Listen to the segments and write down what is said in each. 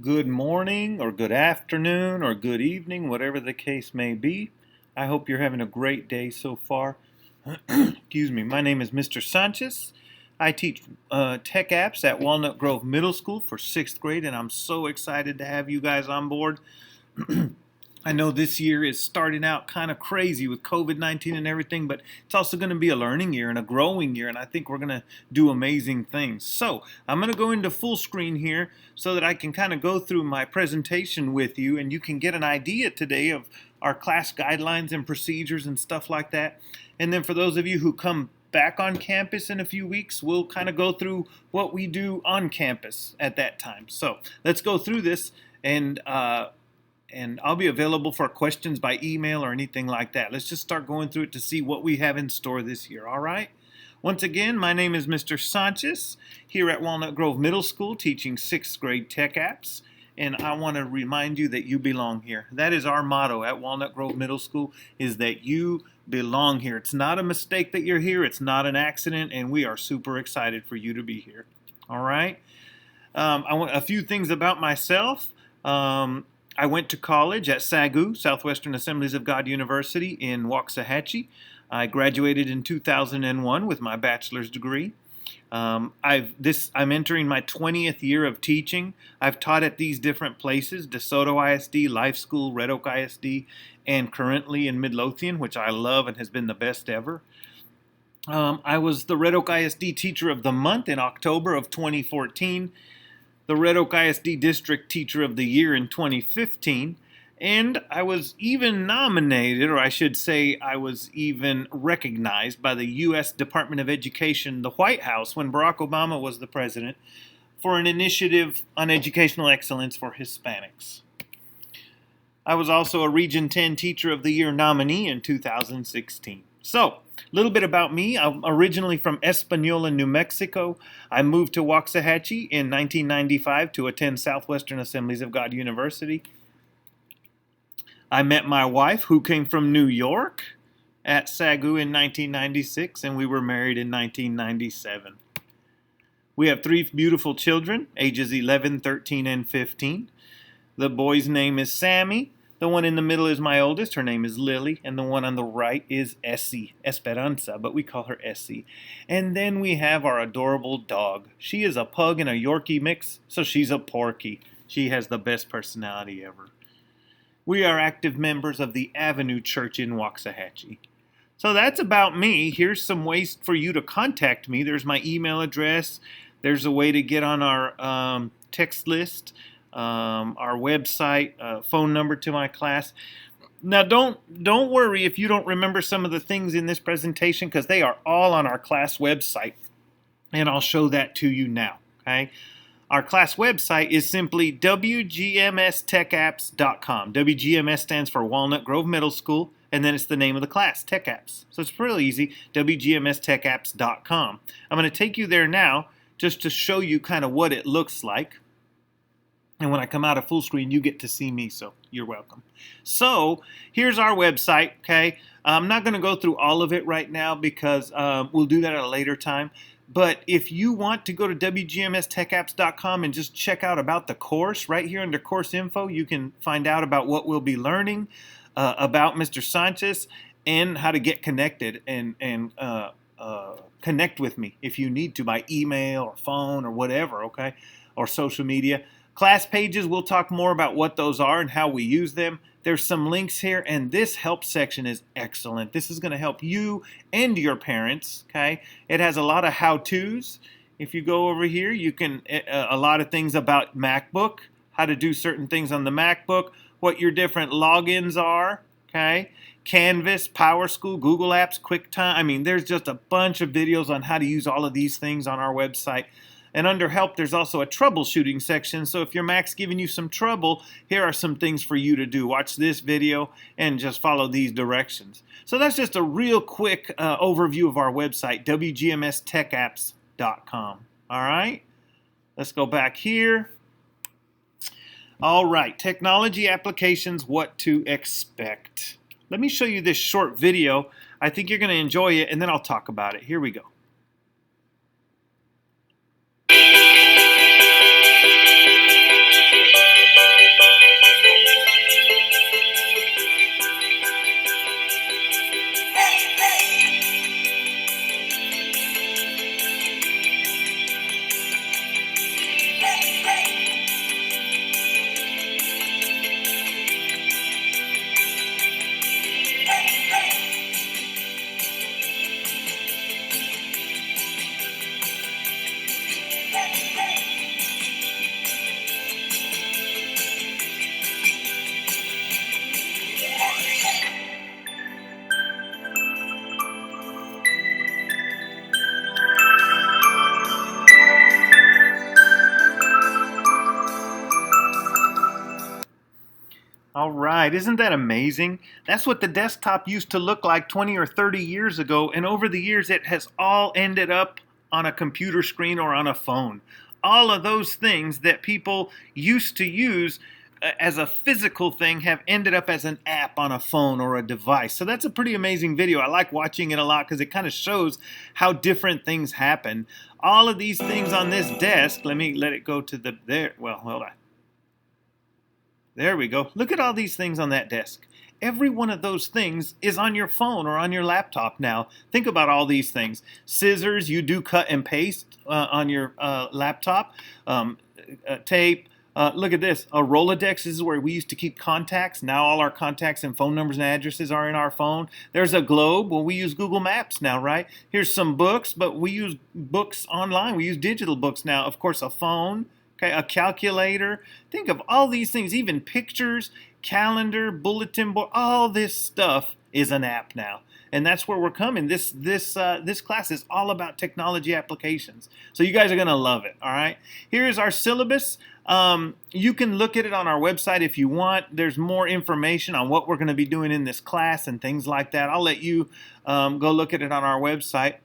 Good morning, or good afternoon, or good evening, whatever the case may be. I hope you're having a great day so far. Excuse me. My name is Mr. Sanchez. I teach tech apps at Walnut Grove Middle School for 6th grade, and I'm so excited to have you guys on board. I know this year is starting out kind of crazy with COVID-19 and everything, but it's also going to be a learning year and a growing year, and I think we're going to do amazing things. So I'm going to go into full screen here so that I can kind of go through my presentation with you, and you can get an idea today of our class guidelines and procedures and stuff like that. And then for those of you who come back on campus in a few weeks, we'll kind of go through what we do on campus at that time. So let's go through this, and I'll be available for questions by email or anything like that. Let's just start going through it to see what we have in store this year, all right? Once again, my name is Mr. Sanchez here at Walnut Grove Middle School teaching 6th grade tech apps, and I want to remind you that you belong here. That is our motto at Walnut Grove Middle School, is that you belong here. It's not a mistake that you're here. It's not an accident, and we are super excited for you to be here, all right? I want a few things about myself. I went to college at SAGU, Southwestern Assemblies of God University in Waxahachie. I graduated in 2001 with my bachelor's degree. I'm entering my 20th year of teaching. I've taught at these different places: DeSoto ISD, Life School, Red Oak ISD, and currently in Midlothian, which I love and has been the best ever. I was the Red Oak ISD Teacher of the Month in October of 2014. The Red Oak ISD District Teacher of the Year in 2015, and I was even nominated, or I should say I was even recognized by the U.S. Department of Education, the White House, when Barack Obama was the president, for an initiative on educational excellence for Hispanics. I was also a Region 10 Teacher of the Year nominee in 2016. So, a little bit about me. I'm originally from Espanola, New Mexico. I moved to Waxahachie in 1995 to attend Southwestern Assemblies of God University. I met my wife, who came from New York, at SAGU in 1996, and we were married in 1997. We have 3 beautiful children, ages 11, 13, and 15. The boy's name is Sammy. The one in the middle is my oldest. Her name is Lily. And the one on the right is Essie, Esperanza, but we call her Essie. And then we have our adorable dog. She is a pug and a Yorkie mix, so she's a Porky. She has the best personality ever. We are active members of the Avenue Church in Waxahachie. So that's about me. Here's some ways for you to contact me. There's my email address. There's a way to get on our text list. Our website, phone number to my class. Now, don't worry if you don't remember some of the things in this presentation, because they are all on our class website, and I'll show that to you now. Okay, our class website is simply wgmstechapps.com. WGMS stands for Walnut Grove Middle School, and then it's the name of the class, Tech Apps. So it's really easy, wgmstechapps.com. I'm going to take you there now just to show you kind of what it looks like. And when I come out of full screen, you get to see me, so you're welcome. So here's our website, okay? I'm not going to go through all of it right now because we'll do that at a later time. But if you want to go to wgmstechapps.com and just check out about the course, right here under course info, you can find out about what we'll be learning, about Mr. Sanchez, and how to get connected and connect with me if you need to by email or phone or whatever, okay, or social media. Class pages, we'll talk more about what those are and how we use them. There's some links here, and this help section is excellent. This is going to help you and your parents, okay? It has a lot of how-tos. If you go over here, you can, a lot of things about MacBook, how to do certain things on the MacBook, what your different logins are, okay? Canvas, PowerSchool, Google Apps, QuickTime. I mean, there's just a bunch of videos on how to use all of these things on our website. And under help, there's also a troubleshooting section. So if your Mac's giving you some trouble, here are some things for you to do. Watch this video and just follow these directions. So that's just a real quick overview of our website, wgmstechapps.com. All right, let's go back here. All right, technology applications, what to expect. Let me show you this short video. I think you're going to enjoy it, and then I'll talk about it. Here we go. All right, isn't that amazing? That's what the desktop used to look like 20 or 30 years ago, and over the years it has all ended up on a computer screen or on a phone. All of those things that people used to use as a physical thing have ended up as an app on a phone or a device. So that's a pretty amazing video. I like watching it a lot because it kind of shows how different things happen. All of these things on this desk, let me let it go to the there. Well, hold on. There we go. Look at all these things on that desk. Every one of those things is on your phone or on your laptop now. Think about all these things. Scissors, you do cut and paste on your laptop. Tape. Look at this. A Rolodex is where we used to keep contacts. Now all our contacts and phone numbers and addresses are in our phone. There's a globe. Well, we use Google Maps now, right? Here's some books, but we use books online. We use digital books now. Of course, a phone. Okay, a calculator. Think of all these things, even pictures, calendar, bulletin board, all this stuff is an app now. And that's where we're coming. This class is all about technology applications. So you guys are going to love it, all right? Here's our syllabus. You can look at it on our website if you want. There's more information on what we're going to be doing in this class and things like that. I'll let you go look at it on our website.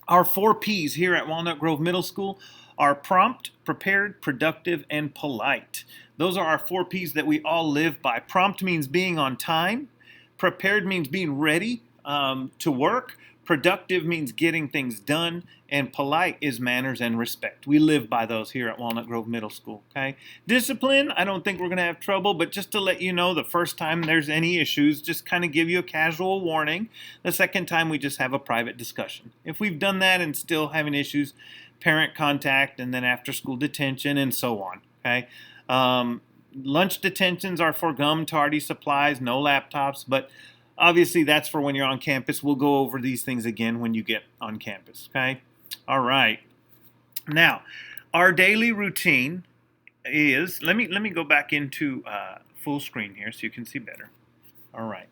Our 4 P's here at Walnut Grove Middle School are prompt, prepared, productive, and polite. Those are our 4 P's that we all live by. Prompt means being on time. Prepared means being ready to work. Productive means getting things done. And polite is manners and respect. We live by those here at Walnut Grove Middle School. Okay. Discipline, I don't think we're going to have trouble, but just to let you know, the first time there's any issues, just kind of give you a casual warning. The second time we just have a private discussion. If we've done that and still having issues, parent contact, and then after school detention, and so on. Okay. Lunch detentions are for gum, tardy supplies, no laptops, but obviously that's for when you're on campus. We'll go over these things again when you get on campus. Okay. All right. Now, our daily routine is, let me go back into full screen here so you can see better. All right.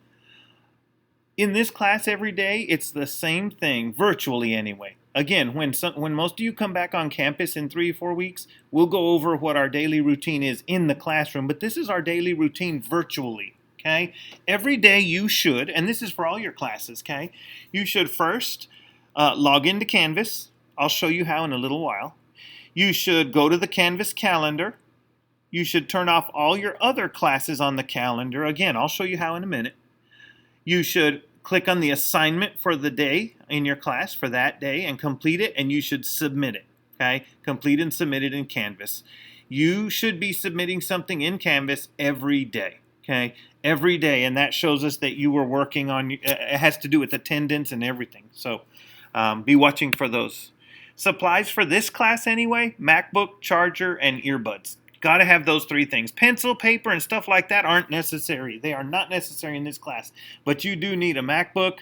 In this class every day, it's the same thing, virtually anyway. Again, when most of you come back on campus in 3 or 4 weeks, we'll go over what our daily routine is in the classroom, but this is our daily routine virtually, okay? Every day you should, and this is for all your classes, okay? You should first log into Canvas. I'll show you how in a little while. You should go to the Canvas calendar. You should turn off all your other classes on the calendar. Again, I'll show you how in a minute. You should click on the assignment for the day in your class for that day and complete it, and you should submit it, okay? Complete and submit it in Canvas. You should be submitting something in Canvas every day, okay? Every day, and that shows us that you were working on, it has to do with attendance and everything, so be watching for those. Supplies for this class anyway, MacBook, charger, and earbuds. Got to have those 3 things. Pencil, paper, and stuff like that aren't necessary. They are not necessary in this class. But you do need a MacBook,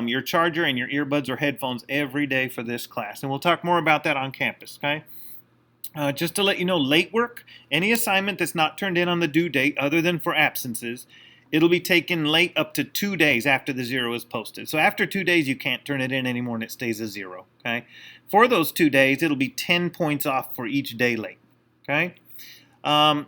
your charger, and your earbuds or headphones every day for this class. And we'll talk more about that on campus, okay? Just to let you know, late work, any assignment that's not turned in on the due date other than for absences, it'll be taken late up to 2 days after the 0 is posted. So after 2 days, you can't turn it in anymore and it stays a 0, okay? For those 2 days, it'll be 10 points off for each day late, okay?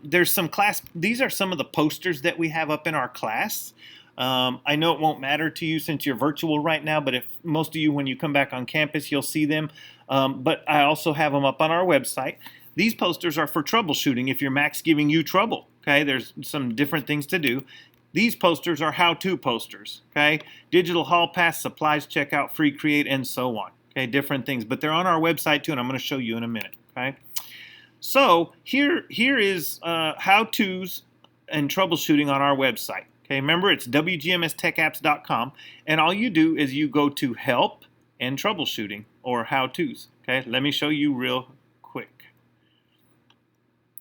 There's some these are some of the posters that we have up in our class. I know it won't matter to you since you're virtual right now, but if most of you, when you come back on campus, you'll see them. But I also have them up on our website. These posters are for troubleshooting if your Mac's giving you trouble, okay? There's some different things to do. These posters are how-to posters, okay? Digital hall pass, supplies checkout, free create, and so on, okay? Different things, but they're on our website too, and I'm going to show you in a minute, okay? So here is how-tos and troubleshooting on our website. Okay, remember it's wgmstechapps.com, and all you do is you go to help and troubleshooting or how-tos. Okay, let me show you real quick.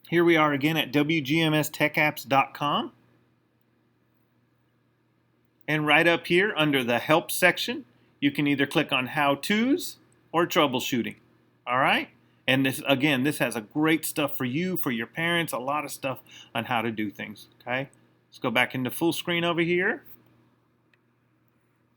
Here we are again at wgmstechapps.com, and right up here under the help section, you can either click on how-tos or troubleshooting. All right. And this, again, this has a great stuff for you, for your parents, a lot of stuff on how to do things, okay? Let's go back into full screen over here.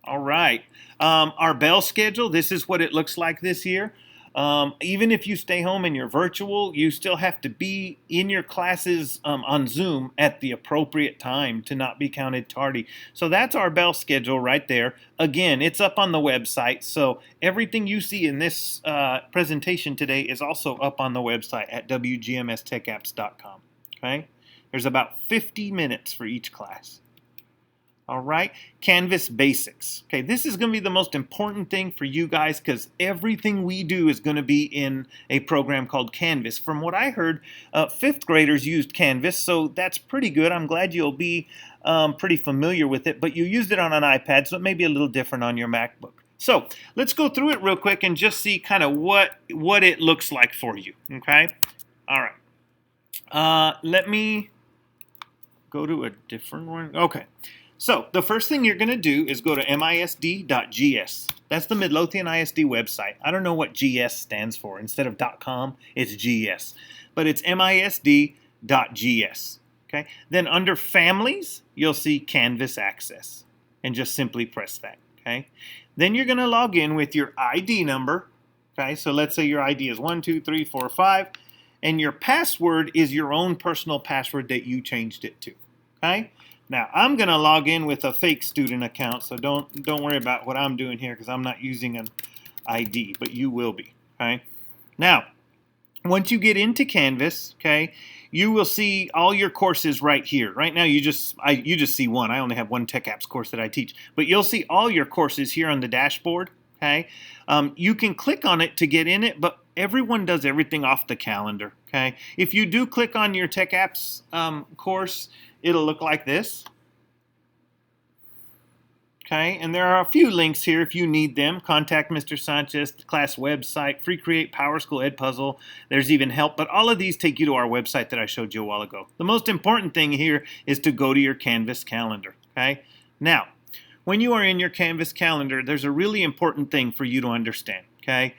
All right. Our bell schedule, this is what it looks like this year. Even if you stay home and you're virtual, you still have to be in your classes on Zoom at the appropriate time to not be counted tardy. So that's our bell schedule right there. Again, it's up on the website. So everything you see in this presentation today is also up on the website at wgmstechapps.com. Okay? There's about 50 minutes for each class. All right, Canvas basics. Okay, this is going to be the most important thing for you guys because everything we do is going to be in a program called Canvas. From what I heard, fifth graders used Canvas, so that's pretty good. I'm glad you'll be pretty familiar with it, but you used it on an iPad, so it may be a little different on your MacBook. So let's go through it real quick and just see kind of what it looks like for you. Okay, all right. Let me go to a different one. Okay. So the first thing you're going to do is go to misd.gs. That's the Midlothian ISD website. I don't know what GS stands for. Instead of .com, it's GS. But it's misd.gs. Okay? Then under Families, you'll see Canvas Access. And just simply press that. Okay? Then you're going to log in with your ID number. Okay? So let's say your ID is 12345. And your password is your own personal password that you changed it to. Okay? Now, I'm going to log in with a fake student account, so don't worry about what I'm doing here because I'm not using an ID, but you will be, okay? Now, once you get into Canvas, okay, you will see all your courses right here. Right now, you just see one. I only have one Tech Apps course that I teach, but you'll see all your courses here on the dashboard, okay? You can click on it to get in it, but everyone does everything off the calendar, okay? If you do click on your Tech Apps course, it'll look like this. Okay, and there are a few links here if you need them. Contact Mr. Sanchez, the class website, Free Create, Power School Ed Puzzle. There's even help, but all of these take you to our website that I showed you a while ago. The most important thing here is to go to your Canvas calendar. Okay, now, when you are in your Canvas calendar, there's a really important thing for you to understand. Okay,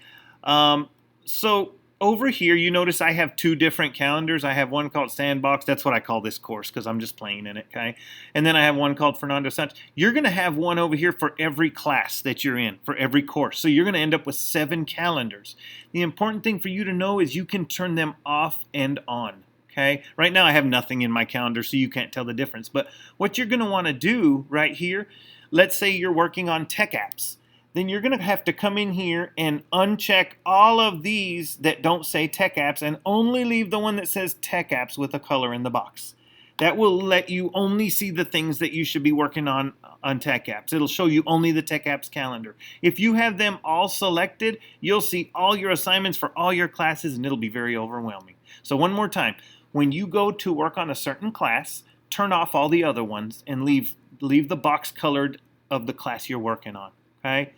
so over here, you notice I have two different calendars. I have one called Sandbox. That's what I call this course because I'm just playing in it, okay? And then I have one called Fernando Sanchez. You're going to have one over here for every class that you're in, for every course. So you're going to end up with 7 calendars. The important thing for you to know is you can turn them off and on, okay? Right now I have nothing in my calendar, so you can't tell the difference. But what you're going to want to do right here, let's say you're working on Tech Apps. Then you're going to have to come in here and uncheck all of these that don't say Tech Apps and only leave the one that says Tech Apps with a color in the box. That will let you only see the things that you should be working on Tech Apps. It'll show you only the Tech Apps calendar. If you have them all selected, you'll see all your assignments for all your classes and it'll be very overwhelming. So one more time, when you go to work on a certain class, turn off all the other ones and leave the box colored of the class you're working on. Okay.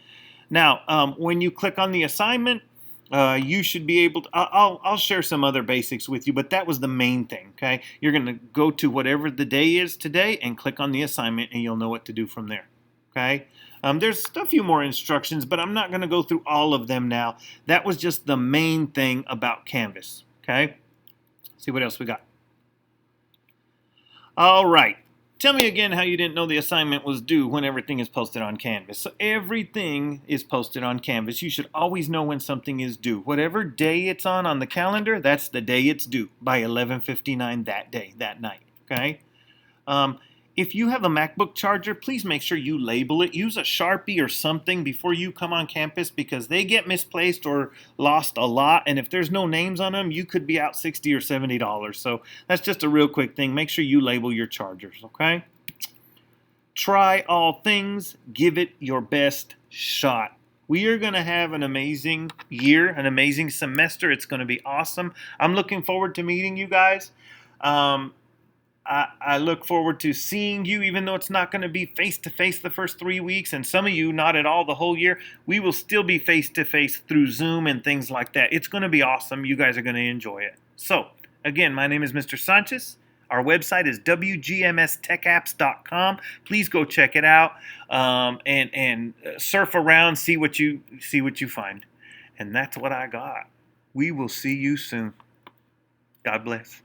Now, when you click on the assignment, you should be able to, I'll share some other basics with you, but that was the main thing, okay? You're going to go to whatever the day is today and click on the assignment and you'll know what to do from there, okay? There's a few more instructions, but I'm not going to go through all of them now. That was just the main thing about Canvas, okay? Let's see what else we got. All right. Tell me again how you didn't know the assignment was due when everything is posted on Canvas. So everything is posted on Canvas. You should always know when something is due. Whatever day it's on the calendar, that's the day it's due, by 11:59 that day, that night, okay? If you have a MacBook charger, please make sure you label it. Use a Sharpie or something before you come on campus because they get misplaced or lost a lot. And if there's no names on them, you could be out $60 or $70. So that's just a real quick thing. Make sure you label your chargers, okay? Try all things. Give it your best shot. We are going to have an amazing year, an amazing semester. It's going to be awesome. I'm looking forward to meeting you guys. I look forward to seeing you, even though it's not going to be face-to-face the first 3 weeks, and some of you not at all the whole year. We will still be face-to-face through Zoom and things like that. It's going to be awesome. You guys are going to enjoy it. So, again, my name is Mr. Sanchez. Our website is wgmstechapps.com. Please go check it out and surf around, see what you find. And that's what I got. We will see you soon. God bless.